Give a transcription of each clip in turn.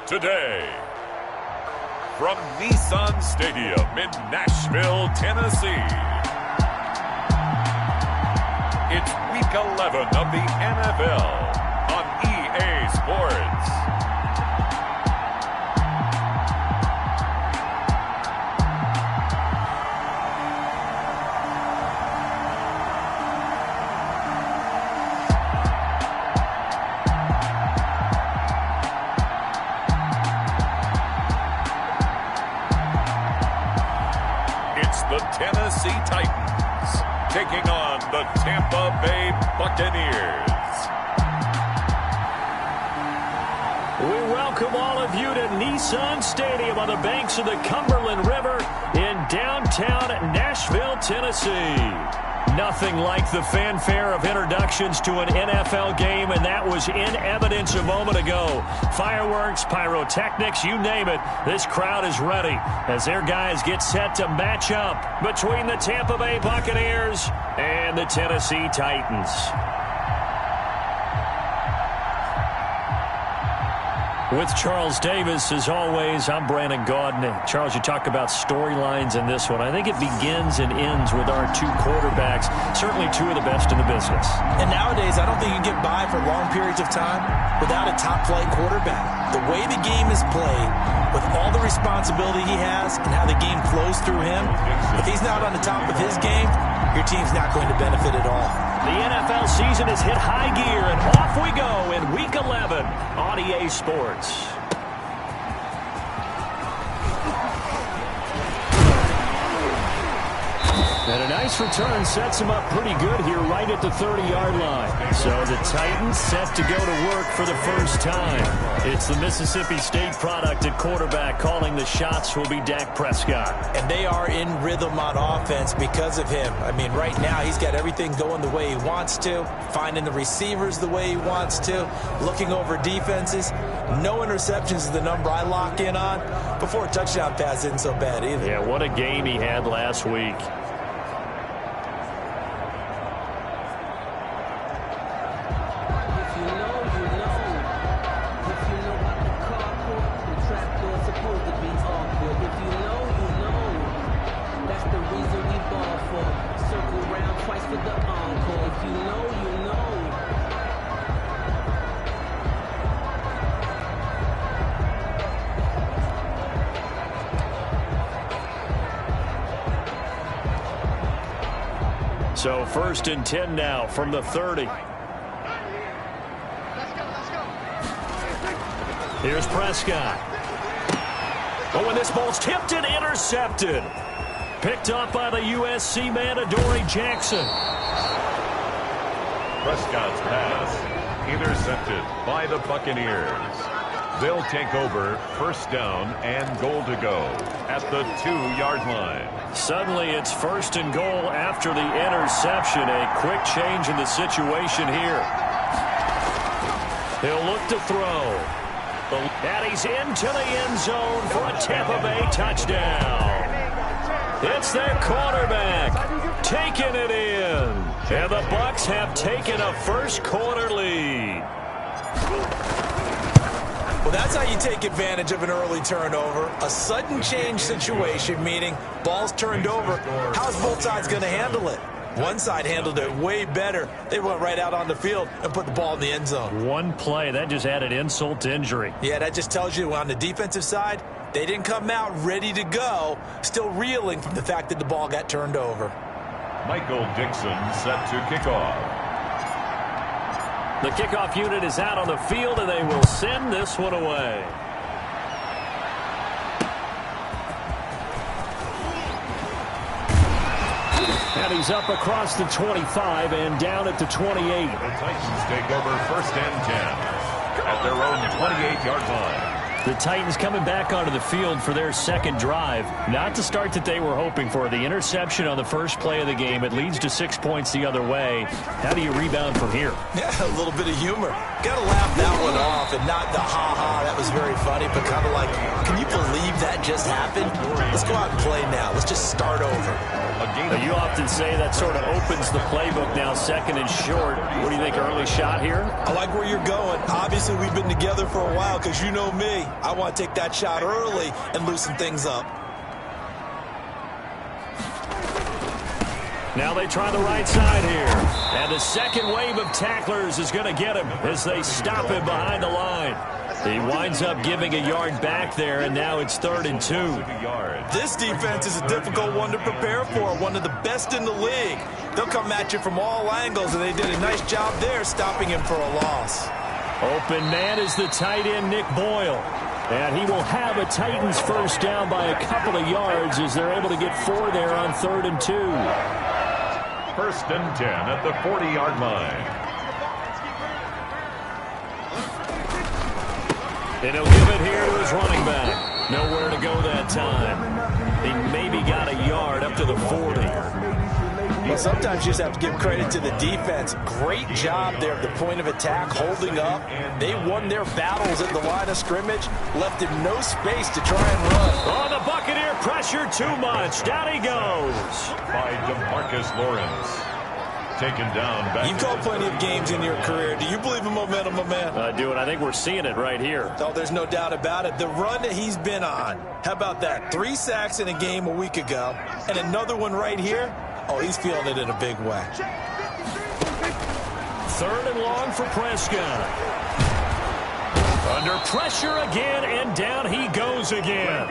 today. From Nissan Stadium in Nashville, Tennessee, it's Week 11 of the NFL on EA Sports. The Tennessee Titans taking on the Tampa Bay Buccaneers. We welcome all of you to Nissan Stadium on the banks of the Cumberland River in downtown Nashville, Tennessee. Nothing like the fanfare of introductions to an NFL game, and that was in evidence a moment ago. Fireworks, pyrotechnics, you name it, this crowd is ready as their guys get set to match up between the Tampa Bay Buccaneers and the Tennessee Titans. With Charles Davis, as always, I'm Brandon Gaudney. Charles, you talk about storylines in this one. I think it begins and ends with our two quarterbacks, certainly two of the best in the business. And nowadays, I don't think you can get by for long periods of time without a top-flight quarterback. The way the game is played, with all the responsibility he has and how the game flows through him, if he's not on the top of his game, your team's not going to benefit at all. The NFL season has hit high gear, and off we go in Week 11 on EA Sports. And a nice return sets him up pretty good here right at the 30-yard line. So the Titans set to go to work for the first time. It's the Mississippi State product at quarterback. Calling the shots will be Dak Prescott. And they are in rhythm on offense because of him. I mean, right now he's got everything going the way he wants to, finding the receivers the way he wants to, looking over defenses. No interceptions is the number I lock in on. Before a touchdown pass isn't so bad either. Yeah, what a game he had last week. So 1st and 10 now from the 30. Here's Prescott. Oh, and this ball's tipped and intercepted. Picked up by the USC man, Adoree Jackson. Prescott's pass intercepted by the Buccaneers. They'll take over 1st down and goal to go at the 2-yard line. Suddenly it's 1st and goal after the interception. A quick change in the situation here. He'll look to throw. And he's into the end zone for a Tampa Bay touchdown. It's their quarterback taking it in. And the Bucs have taken a first-quarter lead. Well, that's how you take advantage of an early turnover. A sudden change situation, meaning ball's turned over. How's both sides going to handle it? One side handled it way better. They went right out on the field and put the ball in the end zone. One play, that just added insult to injury. Yeah, that just tells you on the defensive side, they didn't come out ready to go, still reeling from the fact that the ball got turned over. Michael Dixon set to kick off. The kickoff unit is out on the field, and they will send this one away. And he's up across the 25 and down at the 28. The Titans take over 1st and 10 at their own 28-yard line. The Titans coming back onto the field for their second drive. Not the start that they were hoping for. The interception on the first play of the game. It leads to 6 points the other way. How do you rebound from here? Yeah, a little bit of humor. Got to laugh that one off and not the ha-ha. That was very funny, but kind of like, can you believe that just happened? Let's go out and play now. Let's just start over. You often say that sort of opens the playbook now, second and short. What do you think, early shot here? I like where you're going. Obviously, we've been together for a while because you know me. I want to take that shot early and loosen things up. Now they try the right side here. And the second wave of tacklers is going to get him as they stop him behind the line. He winds up giving a yard back there, and now it's 3rd and 2. This defense is a difficult one to prepare for, one of the best in the league. They'll come at you from all angles, and they did a nice job there stopping him for a loss. Open man is the tight end, Nick Boyle. And he will have a Titans first down by a couple of yards as they're able to get 4 there on 3rd and 2. 1st and 10 at the 40-yard line. And he'll give it here to his running back. Nowhere to go that time. He maybe got a yard up to the 40. Well, sometimes you just have to give credit to the defense. Great job there at the point of attack, holding up. They won their battles at the line of scrimmage, left him no space to try and run. Oh, the Buccaneer pressure too much. Down he goes. By DeMarcus Lawrence. Taken down. Back. You've called plenty of games in your career. Do you believe in momentum, my man? I do, and I think we're seeing it right here. Oh, there's no doubt about it. The run that he's been on. How about that? 3 sacks in a game a week ago, and another one right here. Oh, he's feeling it in a big way. 3rd and long for Prescott. Under pressure again, and down he goes again.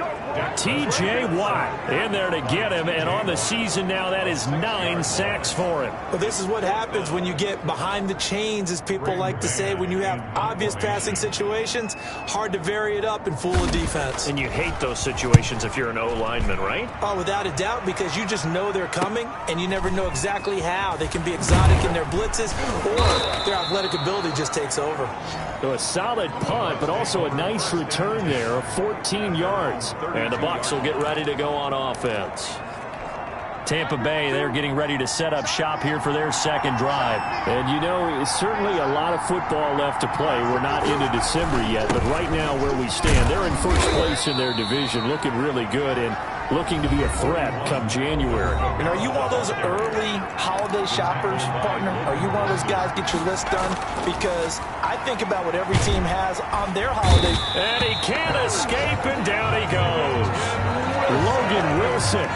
T.J. Watt in there to get him, and on the season now, that is 9 sacks for him. Well, this is what happens when you get behind the chains, as people like to say. When you have obvious passing situations, hard to vary it up and fool a defense. And you hate those situations if you're an O-lineman, right? Oh, without a doubt, because you just know they're coming, and you never know exactly how. They can be exotic in their blitzes, or their athletic ability just takes over. So a solid punt, but also a nice return there of 14 yards. And the Bucs will get ready to go on offense. Tampa Bay, they're getting ready to set up shop here for their second drive. And, you know, certainly a lot of football left to play. We're not into December yet, but right now where we stand, they're in first place in their division, looking really good and looking to be a threat come January. And are you one of those early holiday shoppers, partner? Are you one of those guys get your list done? Because I think about what every team has on their holiday. And he can't escape, and down he goes. Logan Wilson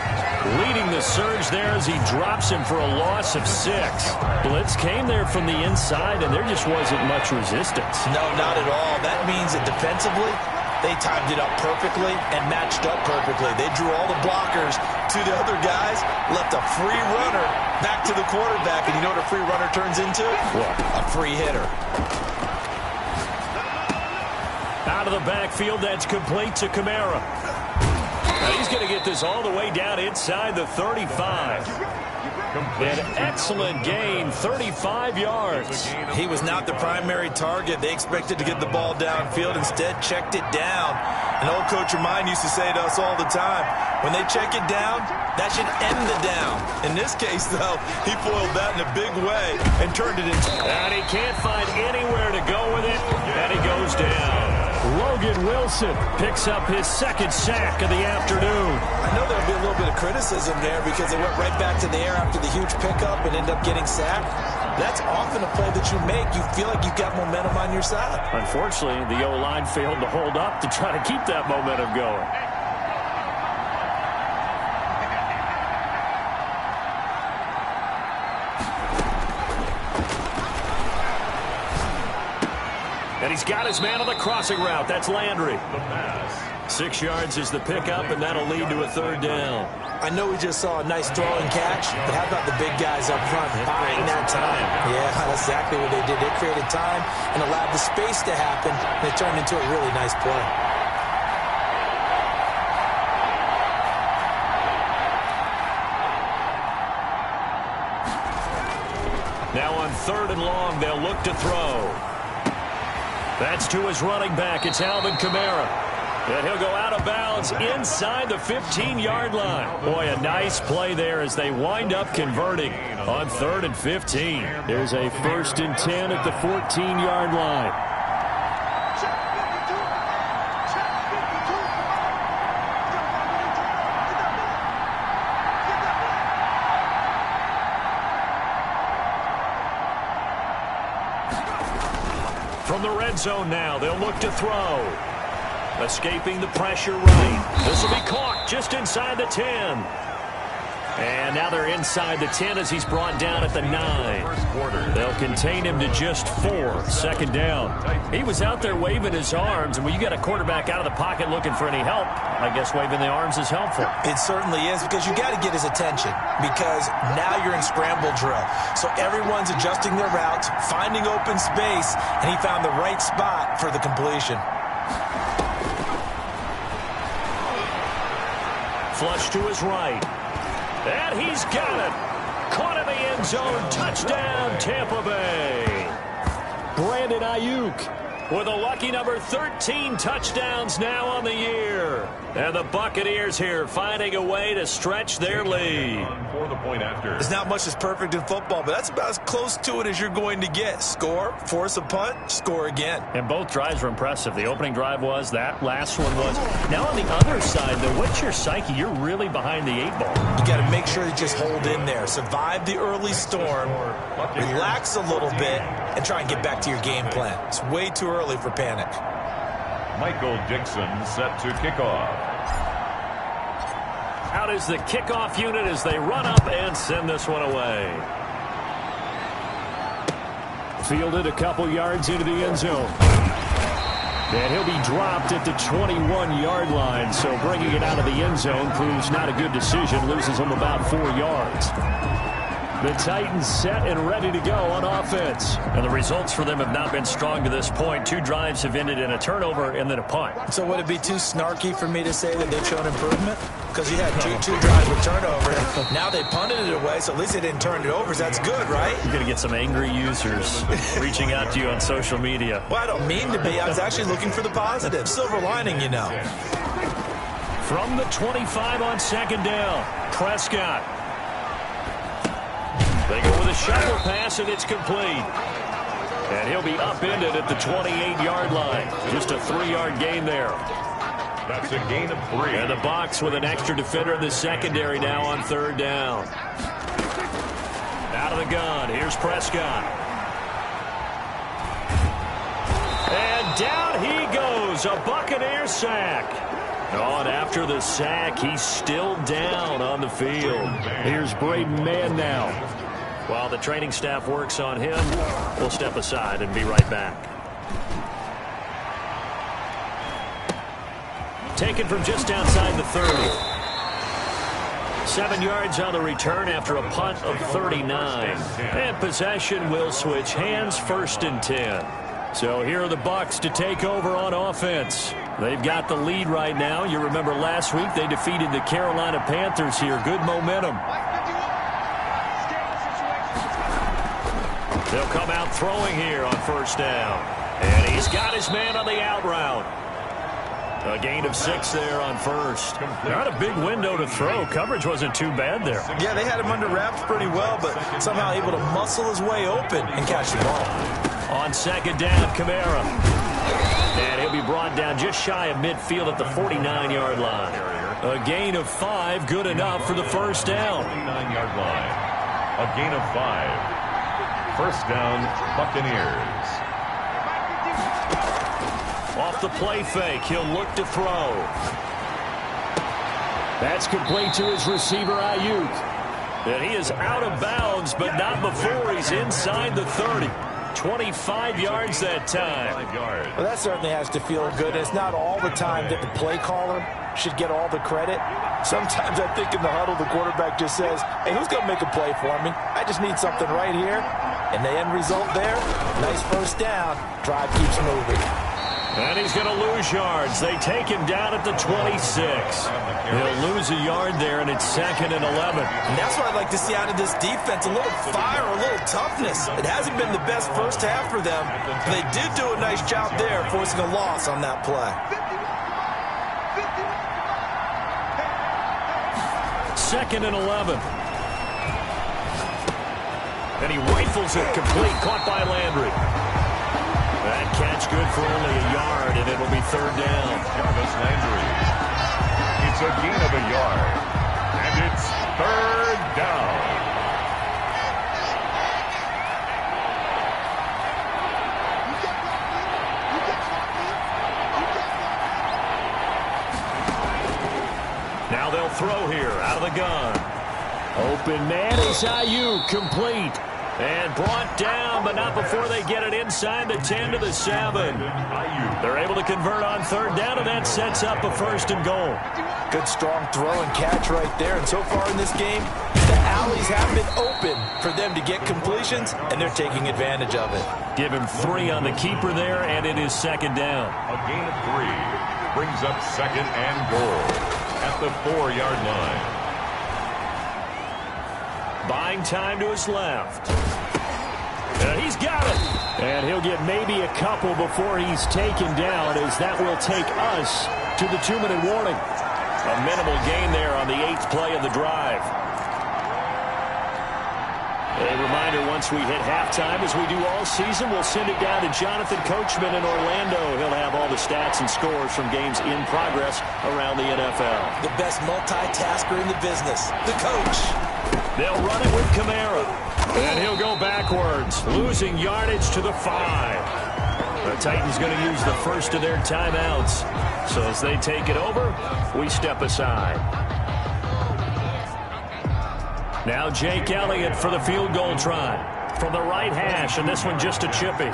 leading the surge there as he drops him for a loss of 6. Blitz came there from the inside, and there just wasn't much resistance. No, not at all. That means that defensively, they timed it up perfectly and matched up perfectly. They drew all the blockers to the other guys, left a free runner back to the quarterback. And you know what a free runner turns into? What? A free hitter. Out of the backfield, that's complete to Kamara. Now he's going to get this all the way down inside the 35. An excellent gain, 35 yards. He was not the primary target. They expected to get the ball downfield. Instead, checked it down. An old coach of mine used to say to us all the time, when they check it down, that should end the down. In this case, though, he foiled that in a big way and turned it into... And he can't find anywhere to go with it, and he goes down. Logan Wilson picks up his second sack of the afternoon. I know there'll be a little bit of criticism there because they went right back to the air after the huge pickup and end up getting sacked. That's often a play that you make. You feel like you've got momentum on your side. Unfortunately, the O-line failed to hold up to try to keep that momentum going. And he's got his man on the crossing route. That's Landry. 6 yards is the pickup, and that'll lead to a 3rd down. I know we just saw a nice throw and catch, but how about the big guys up front buying that time? Yeah, that's exactly what they did. They created time and allowed the space to happen, and it turned into a really nice play. Now on 3rd and long, they'll look to throw. That's to his running back. It's Alvin Kamara. And he'll go out of bounds inside the 15-yard line. Boy, a nice play there as they wind up converting on 3rd and 15. There's a 1st and 10 at the 14-yard line. from the red zone now. They'll look to throw. Escaping the pressure right. This will be caught just inside the 10. And now they're inside the 10 as he's brought down at the 9. They'll contain him to just 4. Second down. He was out there waving his arms, and when you got a quarterback out of the pocket looking for any help, I guess waving the arms is helpful. It certainly is, because you got to get his attention, because now you're in scramble drill. So everyone's adjusting their routes, finding open space, and he found the right spot for the completion. Flush to his right. And he's got it. Caught in the end zone. Touchdown, Tampa Bay. Brandon Ayuk with a lucky number 13 touchdowns now on the year. And the Buccaneers here finding a way to stretch their lead. For the point after. There's not much that's perfect in football, but that's about as close to it as you're going to get. Score, force a punt, score again. And both drives were impressive. The opening drive was, that last one was. Now on the other side, though, what's your psyche? You're really behind the 8 ball. You got to make sure you just hold in there. Survive the early storm, relax a little bit, and try and get back to your game plan. It's way too early for panic. Michael Dixon set to kick off. Out is the kickoff unit as they run up and send this one away. Fielded a couple yards into the end zone. And he'll be dropped at the 21-yard line. So bringing it out of the end zone proves not a good decision. Loses him about 4 yards. The Titans set and ready to go on offense. And the results for them have not been strong to this point. 2 drives have ended in a turnover and then a punt. So would it be too snarky for me to say that they've shown improvement? Because you had two drives with turnover. Now they punted it away, so at least they didn't turn it over. So that's good, right? You're going to get some angry users reaching out to you on social media. Well, I don't mean to be. I was actually looking for the positive. Silver lining, you know. From the 25 on second down, Prescott. They go with a shovel pass, and it's complete. And he'll be upended at the 28-yard line. Just a 3-yard gain there. That's a gain of 3. And the box with an extra defender in the secondary now on third down. Out of the gun, here's Prescott. And down he goes, a Buccaneer sack. Oh, and after the sack, he's still down on the field. Here's Braden Mann now. While the training staff works on him, we'll step aside and be right back. Taken from just outside the 30. 7 yards on the return after a punt of 39. And possession will switch hands, 1st and 10. So here are the Bucs to take over on offense. They've got the lead right now. You remember last week they defeated the Carolina Panthers here. Good momentum. They'll come out throwing here on 1st down. And he's got his man on the out route. A gain of 6 there on 1st. Not a big window to throw. Coverage wasn't too bad there. Yeah, they had him under wraps pretty well, but somehow able to muscle his way open and catch the ball. On 2nd down, Kamara. And he'll be brought down just shy of midfield at the 49-yard line. A gain of 5, good enough for the 1st down. 49-yard line. A gain of 5. 1st down, Buccaneers. Off the play fake, he'll look to throw. That's complete to his receiver, Ayuk. And he is out of bounds, but not before he's inside the 30. 25 yards that time. Well, that certainly has to feel good. It's not all the time that the play caller should get all the credit. Sometimes I think in the huddle, the quarterback just says, hey, who's going to make a play for me? I just need something right here. And the end result there, nice 1st down. Drive keeps moving. And he's going to lose yards. They take him down at the 26. He'll lose a yard there, and it's 2nd and 11. And that's what I'd like to see out of this defense, a little fire, a little toughness. It hasn't been the best 1st half for them. But they did do a nice job there, forcing a loss on that play. 2nd and 11. And he rifles it complete, caught by Landry. That catch good for only a yard, and it'll be 3rd down. Jarvis Landry. It's a gain of a yard. And it's 3rd down. Now they'll throw here out of the gun. Open man is Ayuk, complete. And brought down, but not before they get it inside the 10 to the 7. They're able to convert on third down, and that sets up a 1st and goal. Good strong throw and catch right there. And so far in this game, the alleys have been open for them to get completions, and they're taking advantage of it. Give him 3 on the keeper there, and it is 2nd down. A gain of 3 brings up 2nd and goal at the 4-yard line. Buying time to his left. He's got it. And he'll get maybe a couple before he's taken down, as that will take us to the 2-minute warning. A minimal gain there on the 8th play of the drive. A reminder, once we hit halftime, as we do all season, we'll send it down to Jonathan Coachman in Orlando. He'll have all the stats and scores from games in progress around the NFL. The best multitasker in the business, the coach. They'll run it with Kamara. And he'll go backwards, losing yardage to the 5. The Titans going to use the first of their timeouts. So as they take it over, we step aside. Now Jake Elliott for the field goal try. From the right hash, and this one just a chippy.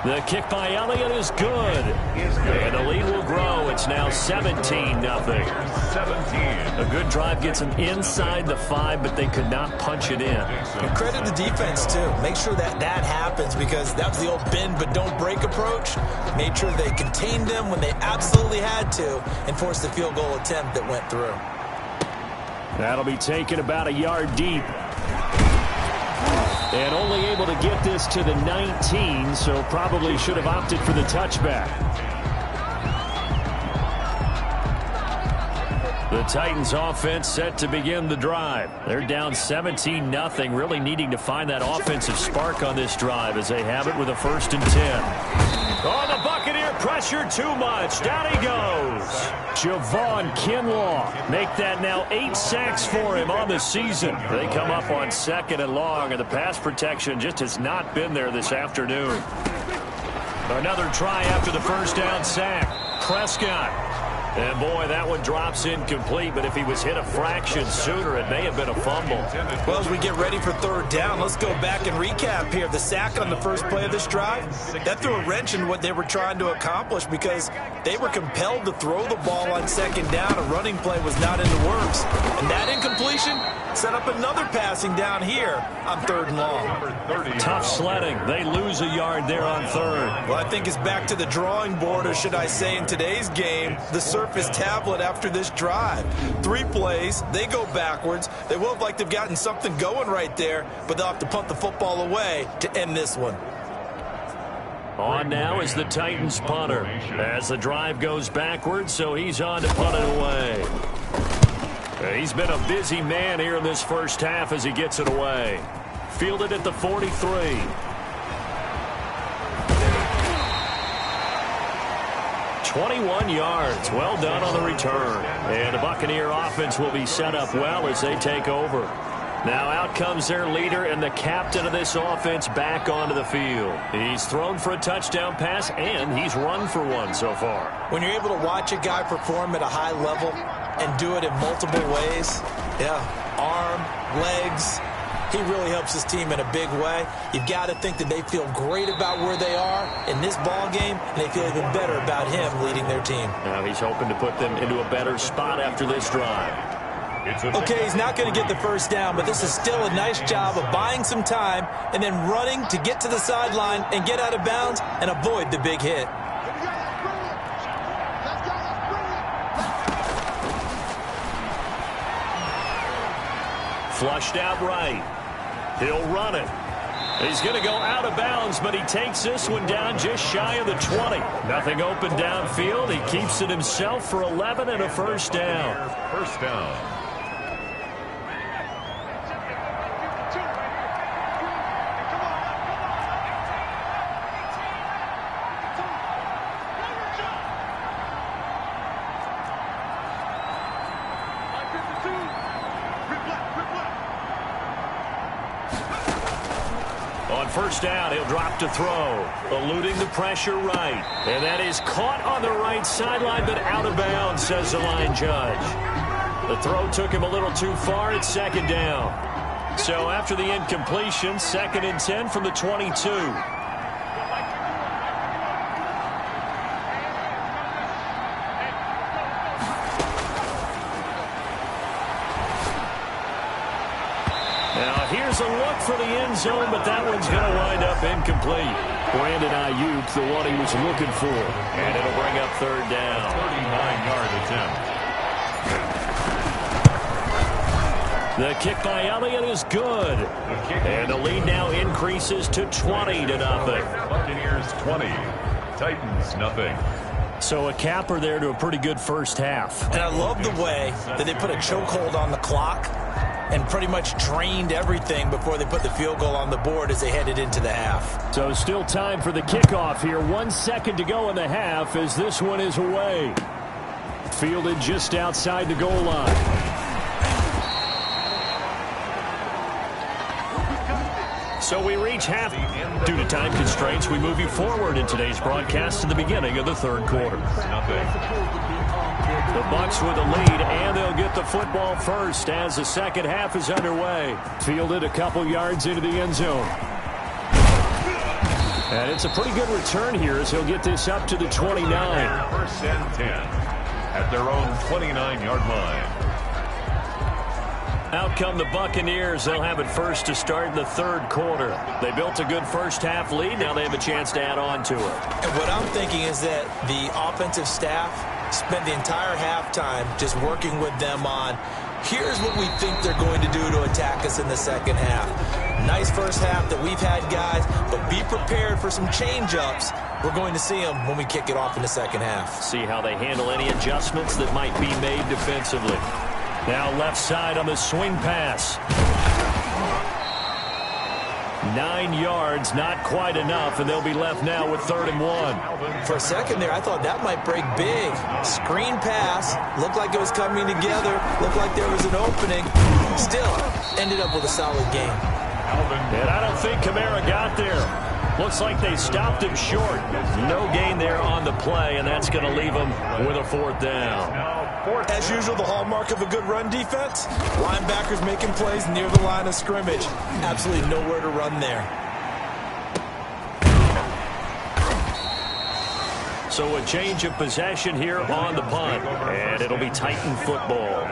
The kick by Elliott is good. And the lead will grow. It's now 17-0. 17. A good drive gets them inside the 5, but they could not punch it in. And credit the defense, too. Make sure that happens, because that was the old bend but don't break approach. Made sure they contained them when they absolutely had to and forced the field goal attempt that went through. That'll be taken about a yard deep. And only able to get this to the 19, so probably should have opted for the touchback. The Titans offense set to begin the drive. They're down 17-0, really needing to find that offensive spark on this drive as they have it with a 1st and 10. Oh, the Buccaneer pressure too much. Down he goes. Javon Kinlaw. Make that now 8 sacks for him on the season. They come up on 2nd and long, and the pass protection just has not been there this afternoon. Another try after the 1st down sack. Prescott. And, boy, that one drops incomplete, but if he was hit a fraction sooner, it may have been a fumble. Well, as we get ready for 3rd down, let's go back and recap here. The sack on the first play of this drive, that threw a wrench in what they were trying to accomplish, because they were compelled to throw the ball on 2nd down. A running play was not in the works. And that incompletion set up another passing down here on 3rd and long. Tough sledding. They lose a yard there on 3rd. Well, I think it's back to the drawing board, or should I say in today's game, the Surface tablet after this drive. 3 plays, they go backwards. They will look like they've gotten something going right there, but they'll have to punt the football away to end this one. On now is the Titans punter as the drive goes backwards, so he's on to punt it away. He's been a busy man here in this first half as he gets it away. Fielded at the 43. "21 yards. Well done on the return. And the Buccaneer offense will be set up well as they take over. Now out comes their leader and the captain of this offense back onto the field. He's thrown for a touchdown pass, and he's run for one so far. When you're able to watch a guy perform at a high level and do it in multiple ways, arm, legs, he really helps his team in a big way. You've got to think that they feel great about where they are in this ball game, and they feel even better about him leading their team. Now he's hoping to put them into a better spot after this drive. Okay, he's not going to get the 1st down, but this is still a nice job of buying some time and then running to get to the sideline and get out of bounds and avoid the big hit. Flushed out right. He'll run it. He's going to go out of bounds, but he takes this one down just shy of the 20. Nothing open downfield. He keeps it himself for 11 and a 1st down. 1st down. first down, he'll drop to throw. Eluding the pressure right. And that is caught on the right sideline, but out of bounds, says the line judge. The throw took him a little too far. It's second down. So after the incompletion, 2nd and 10 from the 22. Here's a look for the end zone, but that one's going to wind up incomplete. Brandon Ayuk, the one he was looking for. And it'll bring up 3rd down. 39-yard attempt. The kick by Elliott is good. And the lead now increases to 20-0. Buccaneers 20, Titans nothing. So a capper there to a pretty good first half. And I love the way that they put a chokehold on the clock and pretty much drained everything before they put the field goal on the board as they headed into the half. So still time for the kickoff here. 1 second to go in the half as this one is away. Fielded just outside the goal line. So we reach half. Due to time constraints, we move you forward in today's broadcast to the beginning of the 3rd quarter. The Bucs with the lead, and they'll get the football first as the second half is underway. Fielded a couple yards into the end zone. And it's a pretty good return here as he'll get this up to the 29. 1st and 10 at their own 29-yard line. Out come the Buccaneers. They'll have it first to start the 3rd quarter. They built a good first half lead. Now they have a chance to add on to it. And what I'm thinking is that the offensive staff spent the entire halftime just working with them on, here's what we think they're going to do to attack us in the second half. Nice first half that we've had, guys, but be prepared for some change-ups. We're going to see them when we kick it off in the second half. See how they handle any adjustments that might be made defensively. Now left side on the swing pass. 9 yards, not quite enough, and they'll be left now with 3rd and 1. For a second there, I thought that might break big. Screen pass, looked like it was coming together, looked like there was an opening. Still, ended up with a solid game. And I don't think Kamara got there. Looks like they stopped him short. No gain there on the play, and that's going to leave him with a 4th down. As usual, the hallmark of a good run defense, linebackers making plays near the line of scrimmage. Absolutely nowhere to run there. So a change of possession here on the punt, and it'll be Titan football.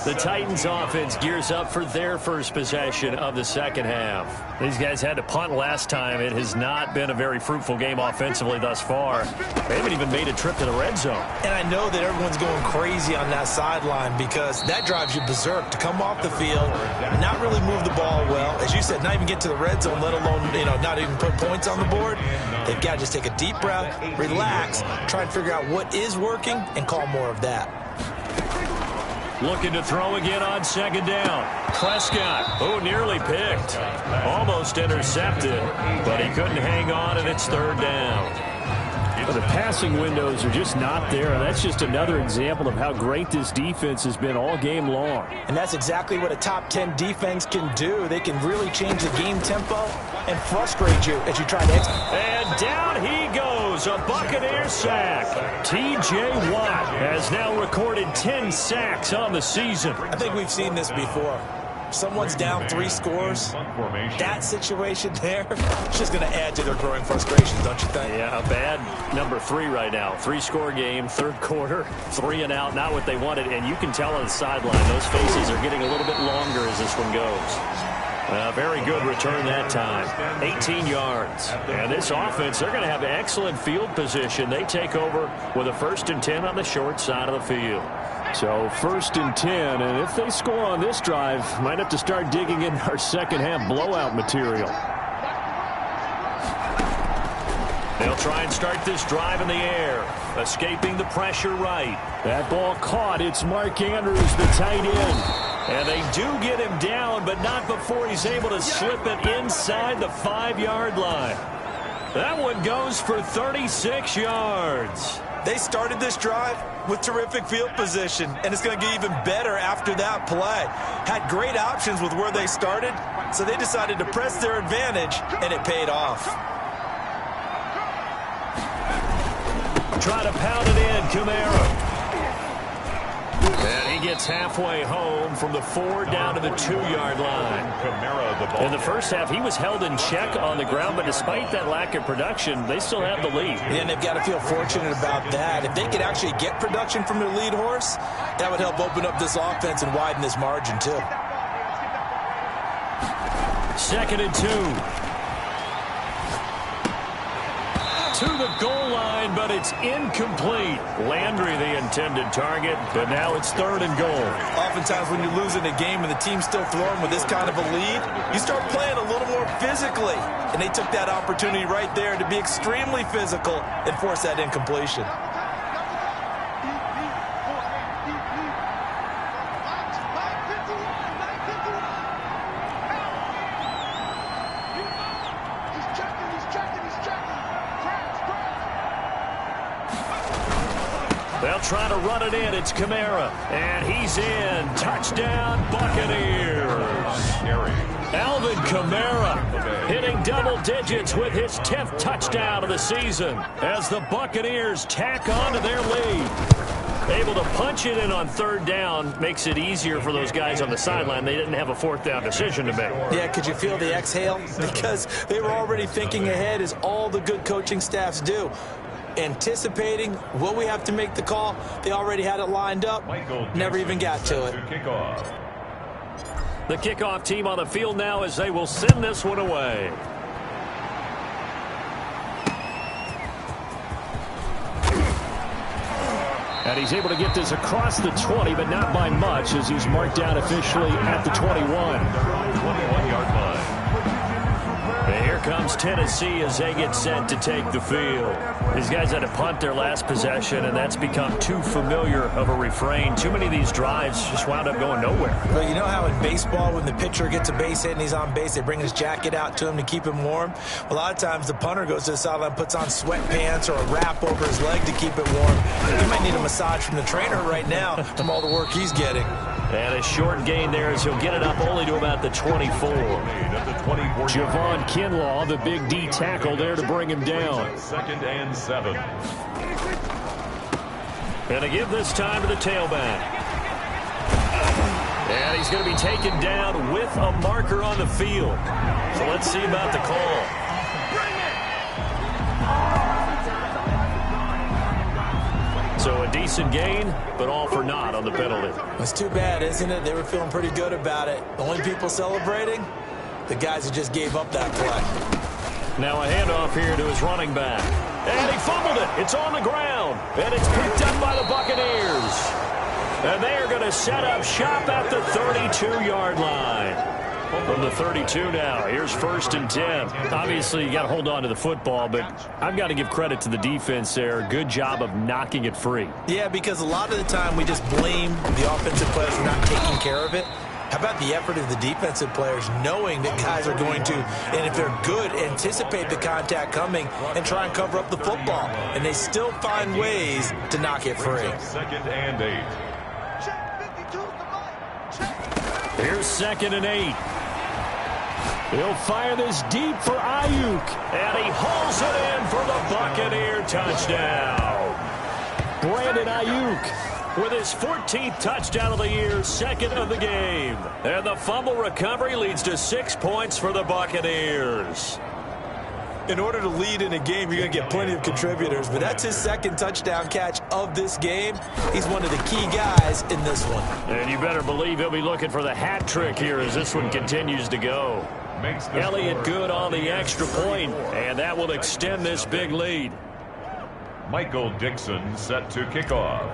The Titans offense gears up for their first possession of the second half. These guys had to punt last time. It has not been a very fruitful game offensively thus far. They haven't even made a trip to the red zone. And I know that everyone's going crazy on that sideline because that drives you berserk to come off the field, not really move the ball well. As you said, not even get to the red zone, let alone, not even put points on the board. They've got to just take a deep breath, relax, try and figure out what is working and call more of that. Looking to throw again on 2nd down. Prescott, nearly picked. Almost intercepted, but he couldn't hang on, and it's 3rd down. Well, the passing windows are just not there, and that's just another example of how great this defense has been all game long. And that's exactly what a top 10 defense can do. They can really change the game tempo and frustrate you as you try to execute. And down he goes, a Buccaneer sack. T.J. Watt has now recorded 10 sacks on the season. I think we've seen this before. Someone's down 3 scores. That situation there, it's just going to add to their growing frustration, don't you think? Yeah, a bad number 3 right now. 3-score game, 3rd quarter, 3 and out, not what they wanted. And you can tell on the sideline, those faces are getting a little bit longer as this one goes. Very good return that time. 18 yards. And this offense, they're going to have excellent field position. They take over with a 1st and 10 on the short side of the field. So 1st and 10, and if they score on this drive, might have to start digging in our second half blowout material. They'll try and start this drive in the air, escaping the pressure right. That ball caught. It's Mark Andrews, the tight end. And they do get him down, but not before he's able to slip it inside the 5-yard line. That one goes for 36 yards. They started this drive with terrific field position, and it's going to get even better after that play. Had great options with where they started, so they decided to press their advantage, and it paid off. Try to pound it in, Kamara. And he gets halfway home from the 4 down to the 2-yard line. Kamara, the ball. In the first half, he was held in check on the ground, but despite that lack of production, they still have the lead. Yeah, and they've got to feel fortunate about that. If they could actually get production from their lead horse, that would help open up this offense and widen this margin, too. 2nd and 2. To the goal line, but it's incomplete. Landry, the intended target, but now it's 3rd and goal. Oftentimes when you're losing a game and the team's still throwing with this kind of a lead, you start playing a little more physically. And they took that opportunity right there to be extremely physical and force that incompletion. They'll try to run it in. It's Kamara. And he's in. Touchdown, Buccaneers. Alvin Kamara hitting double digits with his 10th touchdown of the season as the Buccaneers tack on to their lead. Able to punch it in on 3rd down makes it easier for those guys on the sideline. They didn't have a 4th down decision to make. Yeah, could you feel the exhale? Because they were already thinking ahead, as all the good coaching staffs do. Anticipating what we have to make the call. They already had it lined up. Never even got to it. The kickoff team on the field now as they will send this one away. And he's able to get this across the 20, but not by much, as he's marked down officially at the 21. 21-yard line. And here comes Tennessee as they get set to take the field. These guys had to punt their last possession, and that's become too familiar of a refrain. Too many of these drives just wound up going nowhere. Well, you know how in baseball, when the pitcher gets a base hit and he's on base, they bring his jacket out to him to keep him warm? A lot of times the punter goes to the sideline, puts on sweatpants or a wrap over his leg to keep it warm. He might need a massage from the trainer right now from all the work he's getting. And a short gain there as he'll get it up only to about the 24. Javon Kinlaw, the big D tackle there to bring him down. 2nd and 7. And to give this time to the tailback. And he's going to be taken down with a marker on the field. So let's see about the call. So a decent gain, but all for naught on the penalty. It's too bad, isn't it? They were feeling pretty good about it. The only people celebrating, the guys who just gave up that play. Now a handoff here to his running back. And he fumbled it. It's on the ground. And it's picked up by the Buccaneers. And they are going to set up shop at the 32-yard line. From the 32 now, here's 1st and 10. Obviously, you got to hold on to the football, but I've got to give credit to the defense there. Good job of knocking it free. Yeah, because a lot of the time we just blame the offensive players for not taking care of it. How about the effort of the defensive players knowing that guys are going to, and if they're good, anticipate the contact coming and try and cover up the football. And they still find ways to knock it free. 2nd and 8. Here's 2nd and 8. He'll fire this deep for Ayuk. And he hauls it in for the Buccaneer touchdown. Brandon Ayuk with his 14th touchdown of the year, 2nd of the game. And the fumble recovery leads to 6 points for the Buccaneers. In order to lead in a game, you're going to get plenty of contributors, but that's his 2nd touchdown catch of this game. He's one of the key guys in this one. And you better believe he'll be looking for the hat trick here as this one continues to go. Elliott good on the extra point, and that will extend this big lead. Michael Dixon set to kick off.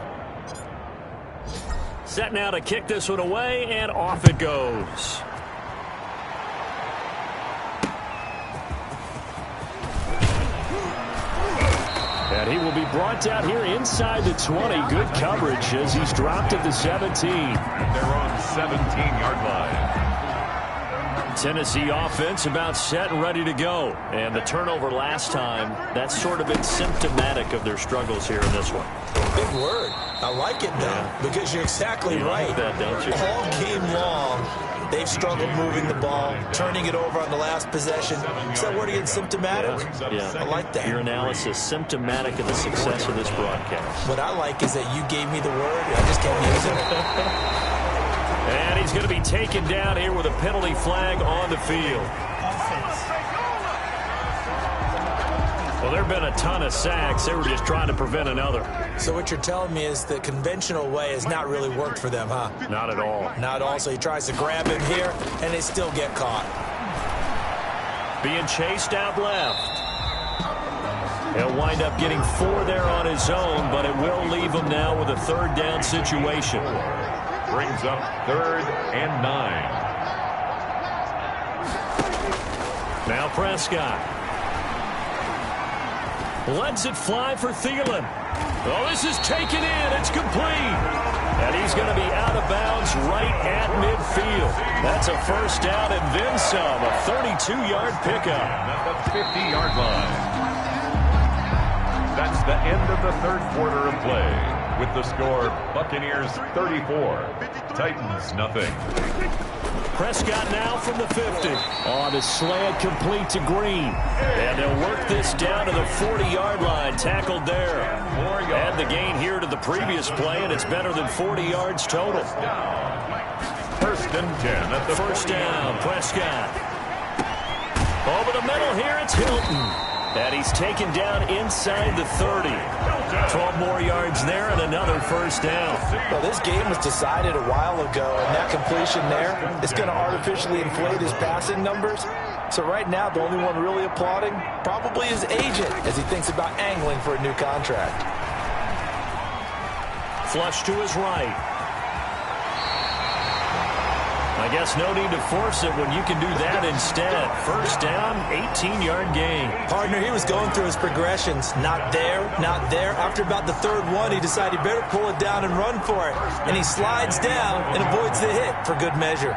Set now to kick this one away, and off it goes. And he will be brought down here inside the 20. Good coverage as he's dropped at the 17. At their own 17-yard line. Tennessee offense about set and ready to go. And the turnover last time, that's sort of been symptomatic of their struggles here in this one. Big word. I like it, though, because you're exactly right. Like that, don't you? All game long, they've struggled moving the ball, turning it over on the last possession. Is that word again, symptomatic? Yeah. I like that. Your analysis, symptomatic of the success of this broadcast. What I like is that you gave me the word, I just kept using it. And he's going to be taken down here with a penalty flag on the field. Well, there have been a ton of sacks. They were just trying to prevent another. So what you're telling me is the conventional way has not really worked for them, huh? Not at all. Not at all. So he tries to grab him here, and they still get caught. Being chased out left. He'll wind up getting 4 there on his own, but it will leave him now with a 3rd down situation. Brings up 3rd and 9. Now Prescott. Lets it fly for Thielen. Oh, this is taken in. It's complete. And he's going to be out of bounds right at midfield. That's a 1st down and then some. A 32-yard pickup. At the 50-yard line. That's the end of the 3rd quarter of play. With the score, Buccaneers 34, Titans nothing. Prescott now from the 50. On the slant, complete to Green. And they'll work this down to the 40-yard line. Tackled there. Add the gain here to the previous play, and it's better than 40 yards total. 1st and 10 at the 1st down, Prescott. Over the middle here, it's Hilton. And he's taken down inside the 30. 12 more yards there and another 1st down. Well, this game was decided a while ago, and that completion there is going to artificially inflate his passing numbers. So right now, the only one really applauding probably his agent as he thinks about angling for a new contract. Flush to his right. I guess no need to force it when you can do that instead. 1st down, 18-yard gain. Partner, he was going through his progressions. Not there, not there. After about the 3rd one, he decided he better pull it down and run for it. And he slides down and avoids the hit for good measure.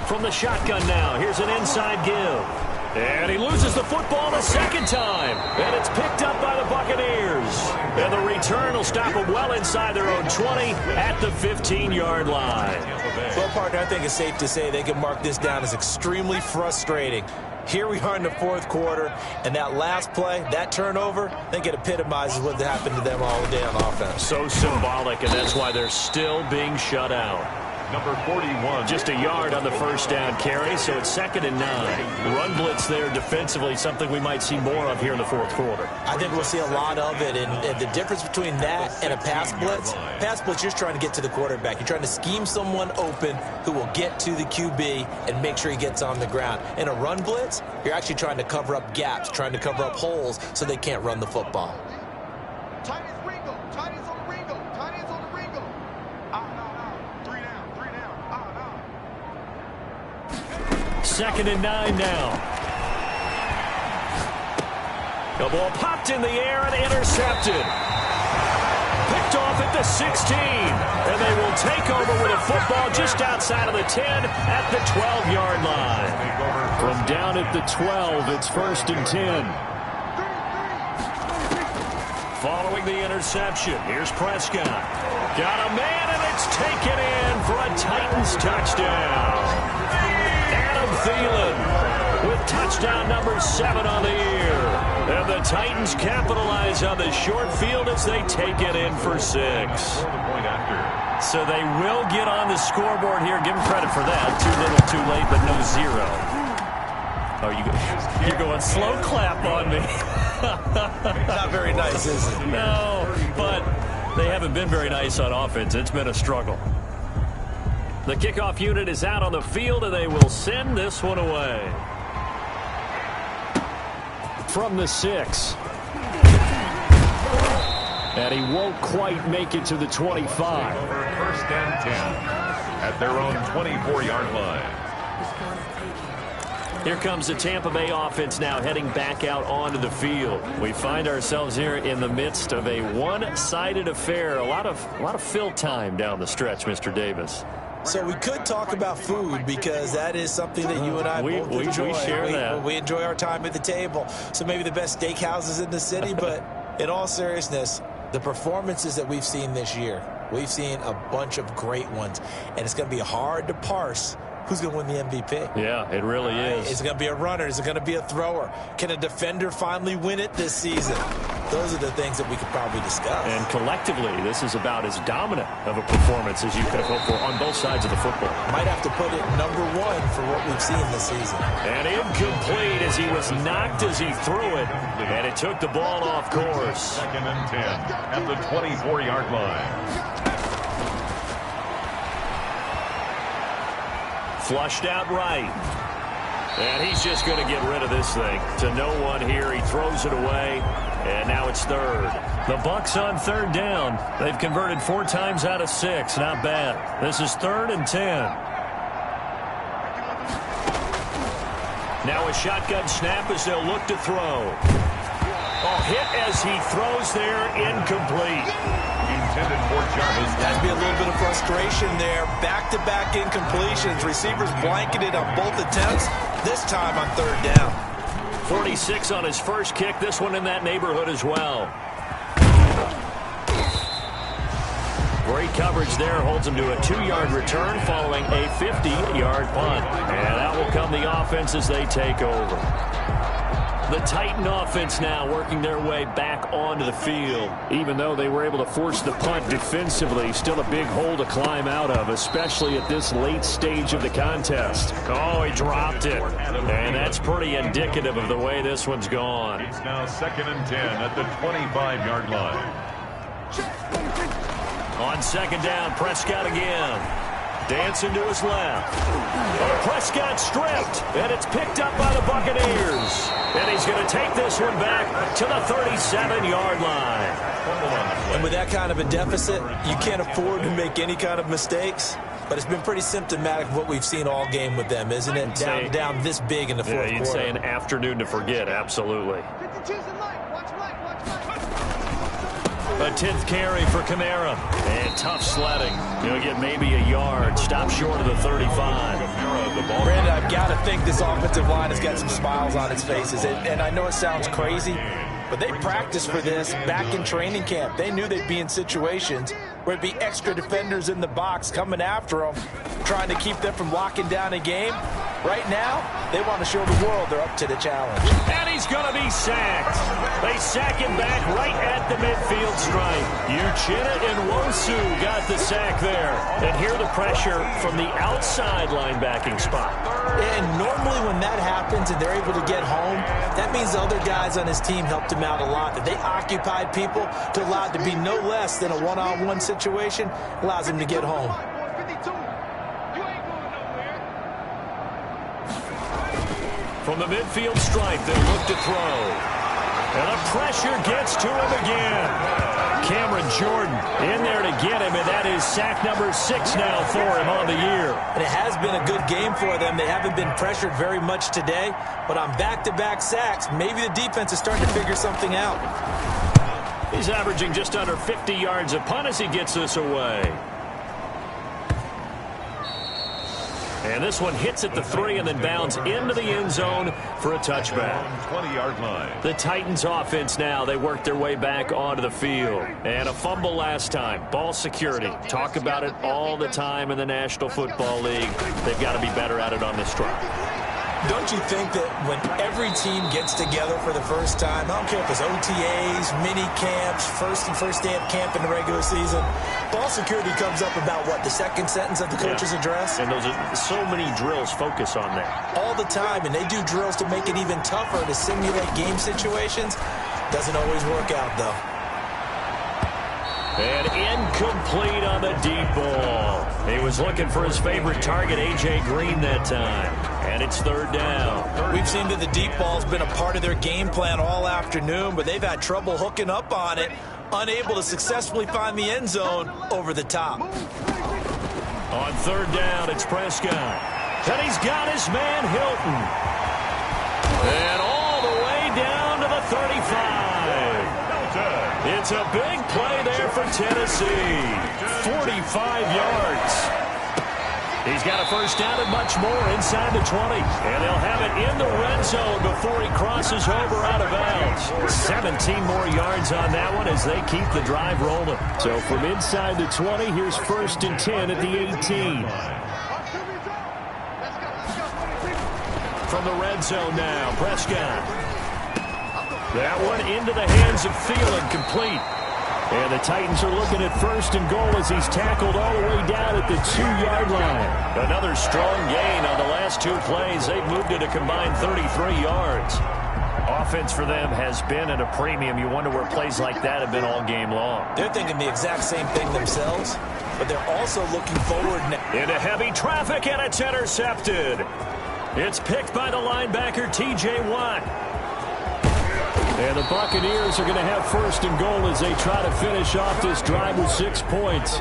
From the shotgun now, here's an inside give. And he loses the football the 2nd time. And it's picked up by the Buccaneers. And the return will stop them well inside their own 20 at the 15-yard line. Well, partner, I think it's safe to say they can mark this down as extremely frustrating. Here we are in the 4th quarter, and that last play, that turnover, I think it epitomizes what happened to them all day on offense. So symbolic, and that's why they're still being shut out. Number 41. Just a yard on the 1st down carry, so it's 2nd and 9. Run blitz there defensively, something we might see more of here in the 4th quarter. I think we'll see a lot of it, and the difference between that and a pass blitz, you're trying to get to the quarterback. You're trying to scheme someone open who will get to the QB and make sure he gets on the ground. In a run blitz, you're actually trying to cover up gaps, trying to cover up holes so they can't run the football. Second and 9 now. The ball popped in the air and intercepted. Picked off at the 16. And they will take over with a football just outside of the 10 at the 12-yard line. From down at the 12, it's 1st and 10. Following the interception, here's Prescott. Got a man, and it's taken in for a Titans touchdown. Thielen with touchdown number 7 on the year. And the Titans capitalize on the short field as they take it in for 6. So they will get on the scoreboard here. Give them credit for that. Too little, too late, but no 0. Oh, you're going slow clap on me. Not very nice, is it? No, but they haven't been very nice on offense. It's been a struggle. The kickoff unit is out on the field, and they will send this one away. From the 6. And he won't quite make it to the 25. 1st and 10 at their own 24-yard line. Here comes the Tampa Bay offense now heading back out onto the field. We find ourselves here in the midst of a one-sided affair. A lot of fill time down the stretch, Mr. Davis. So we could talk about food because that is something that you and I both enjoy. We share that. We enjoy our time at the table. So maybe the best steakhouses in the city, but in all seriousness, the performances that we've seen this year, we've seen a bunch of great ones, and it's going to be hard to parse who's going to win the MVP. Yeah, it really is. Is it going to be a runner? Is it going to be a thrower? Can a defender finally win it this season? Those are the things that we could probably discuss. And collectively, this is about as dominant of a performance as you could have hoped for on both sides of the football. Might have to put it number one for what we've seen this season. And incomplete as he was knocked as he threw it. And it took the ball off course. 2nd and 10 at the 24-yard line. Flushed out right. And he's just going to get rid of this thing. To no one here. He throws it away. And now it's third. The Bucs on third down. They've converted 4 times out of 6. Not bad. This is 3rd and 10. Now a shotgun snap as they'll look to throw. Oh, hit as he throws there. Incomplete. Intended for Jarvis. That'd be a little bit of frustration there. Back-to-back incompletions. Receivers blanketed on both attempts. This time on third down. 46 on his first kick. This one in that neighborhood as well. Great coverage there. Holds him to a 2-yard return following a 50-yard punt. And out will come the offense as they take over. The Titan offense now working their way back onto the field. Even though they were able to force the punt defensively, still a big hole to climb out of, especially at this late stage of the contest. Oh, he dropped it. And that's pretty indicative of the way this one's gone. It's now 2nd and 10 at the 25-yard line. On second down, Prescott again. Dancing to his left. Oh, Prescott stripped, and it's picked up by the Buccaneers. And he's going to take this one back to the 37-yard line. And with that kind of a deficit, you can't afford to make any kind of mistakes. But it's been pretty symptomatic of what we've seen all game with them, isn't it? Down this big in the fourth quarter. You'd say an afternoon to forget, absolutely. A 10th carry for Kamara. And tough sledding. He'll get maybe a yard. Stop short of the 35. Brandon, I've got to think this offensive line has got some smiles on its faces. And I know it sounds crazy, but they practiced for this back in training camp. They knew they'd be in situations where it'd be extra defenders in the box coming after them, trying to keep them from locking down a game. Right now, they want to show the world they're up to the challenge. And he's going to be sacked. They sack him back right at the midfield stripe. Uchenna and Wosu got the sack there. And hear the pressure from the outside linebacking spot. And normally when that happens and they're able to get home, that means the other guys on his team helped him out a lot. That they occupied people to allow it to be no less than a one-on-one situation, allows him to get home. From the midfield stripe, they look to throw. And the pressure gets to him again. Cameron Jordan in there to get him, and that is sack number 6 now for him on the year. And it has been a good game for them. They haven't been pressured very much today, but on back-to-back sacks, maybe the defense is starting to figure something out. He's averaging just under 50 yards a punt as he gets this away. And this one hits at the 3 and then bounds into the end zone for a touchback. 20-yard line. The Titans offense now, they work their way back onto the field. And a fumble last time. Ball security. Talk about it all the time in the National Football League. They've got to be better at it on this drive. Don't you think that when every team gets together for the first time, I don't care if it's OTAs, mini camps, first day of camp in the regular season, ball security comes up about, what, the second sentence of the coach's address? And those are so many drills focus on that. All the time, and they do drills to make it even tougher to simulate game situations. Doesn't always work out, though. And incomplete on the deep ball. He was looking for his favorite target, A.J. Green, that time. And it's third down. We've seen that the deep ball's been a part of their game plan all afternoon, but they've had trouble hooking up on it, unable to successfully find the end zone over the top. On third down, it's Prescott. And he's got his man, Hilton. It's a big play there for Tennessee. 45 yards. He's got a first down and much more inside the 20. And they'll have it in the red zone before he crosses over out of bounds. 17 more yards on that one as they keep the drive rolling. So from inside the 20, here's 1st and 10 at the 18. From the red zone now, Prescott. That one into the hands of Thielen, complete. And the Titans are looking at 1st and goal as he's tackled all the way down at the 2-yard line. Another strong gain on the last 2 plays. They've moved it a combined 33 yards. Offense for them has been at a premium. You wonder where plays like that have been all game long. They're thinking the exact same thing themselves, but they're also looking forward now. Into heavy traffic, and it's intercepted. It's picked by the linebacker, T.J. Watt. And the Buccaneers are going to have 1st and goal as they try to finish off this drive with 6 points.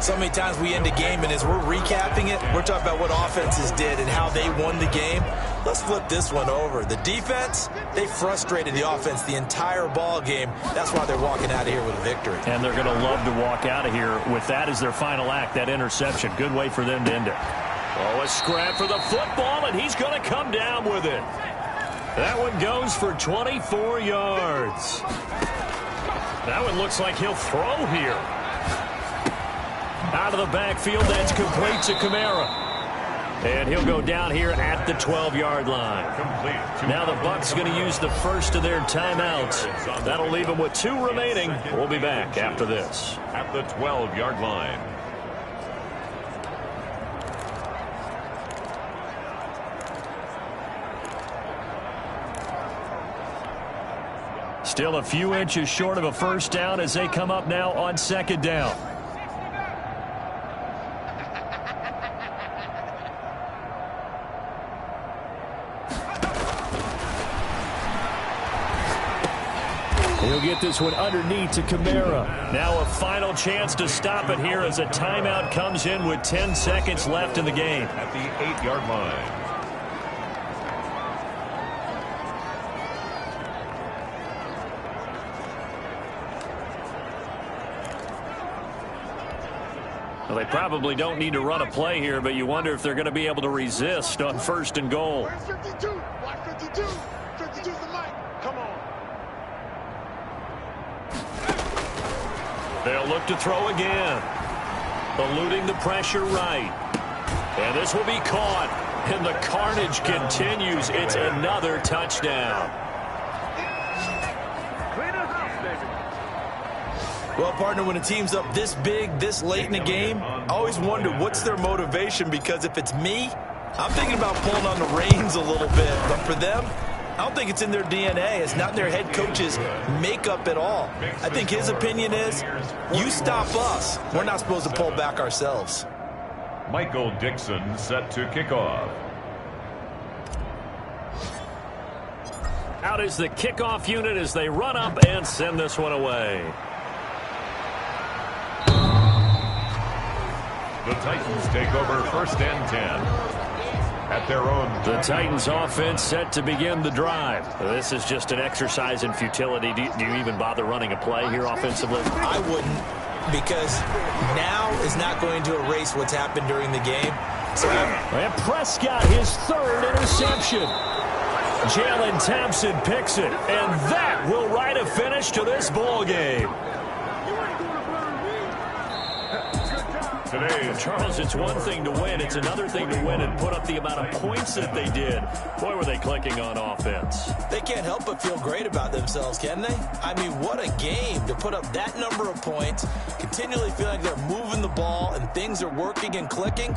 So many times we end a game, and as we're recapping it, we're talking about what offenses did and how they won the game. Let's flip this one over. The defense, they frustrated the offense the entire ball game. That's why they're walking out of here with a victory. And they're going to love to walk out of here with that as their final act, that interception. Good way for them to end it. Oh, a scrap for the football, and he's going to come down with it. That one goes for 24 yards. That one looks like he'll throw here. Out of the backfield, that's complete to Kamara. And he'll go down here at the 12-yard line. Now the Bucs going to use the first of their timeouts. That'll leave them with 2 remaining. We'll be back after this. At the 12-yard line. Still a few inches short of a first down as they come up now on 2nd down. He'll get this one underneath to Kamara. Now a final chance to stop it here as a timeout comes in with 10 seconds left in the game. At the 8-yard line. Well, they probably don't need to run a play here, but you wonder if they're going to be able to resist on 1st and goal. 52. Watch 52. 52's the mic. Come on. They'll look to throw again. Eluding the pressure right. And this will be caught. And the carnage continues. It's another touchdown. Well, partner, when a team's up this big, this late in the game, I always wonder what's their motivation, because if it's me, I'm thinking about pulling on the reins a little bit. But for them, I don't think it's in their DNA. It's not in their head coach's makeup at all. I think his opinion is, you stop us. We're not supposed to pull back ourselves. Michael Dixon set to kickoff. Out is the kickoff unit as they run up and send this one away. The Titans take over 1st and 10 at their own. The Titans offense set to begin the drive. This is just an exercise in futility. Do you even bother running a play here offensively? I wouldn't, because now is not going to erase what's happened during the game. So and Prescott, his 3rd interception. Jalen Thompson picks it, and that will write a finish to this ball game. Today, Charles, it's one thing to win. It's another thing to win and put up the amount of points that they did. Boy, were they clicking on offense. they can't help but feel great about themselves, can they? I mean, what a game to put up that number of points, continually feel like they're moving the ball and things are working and clicking.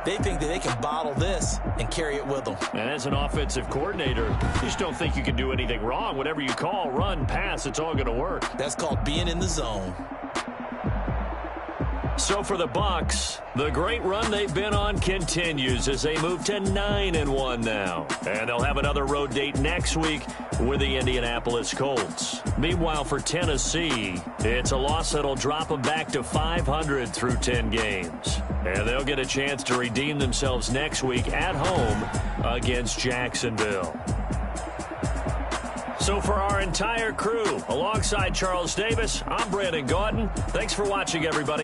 They think that they can bottle this and carry it with them. And as an offensive coordinator, you just don't think you can do anything wrong. Whatever you call, run, pass, it's all going to work. That's called being in the zone. So for the Bucs, the great run they've been on continues as they move to 9-1 now. And they'll have another road date next week with the Indianapolis Colts. Meanwhile, for Tennessee, it's a loss that'll drop them back to 500 through 10 games. And they'll get a chance to redeem themselves next week at home against Jacksonville. So for our entire crew, alongside Charles Davis, I'm Brandon Gaudin. Thanks for watching, everybody.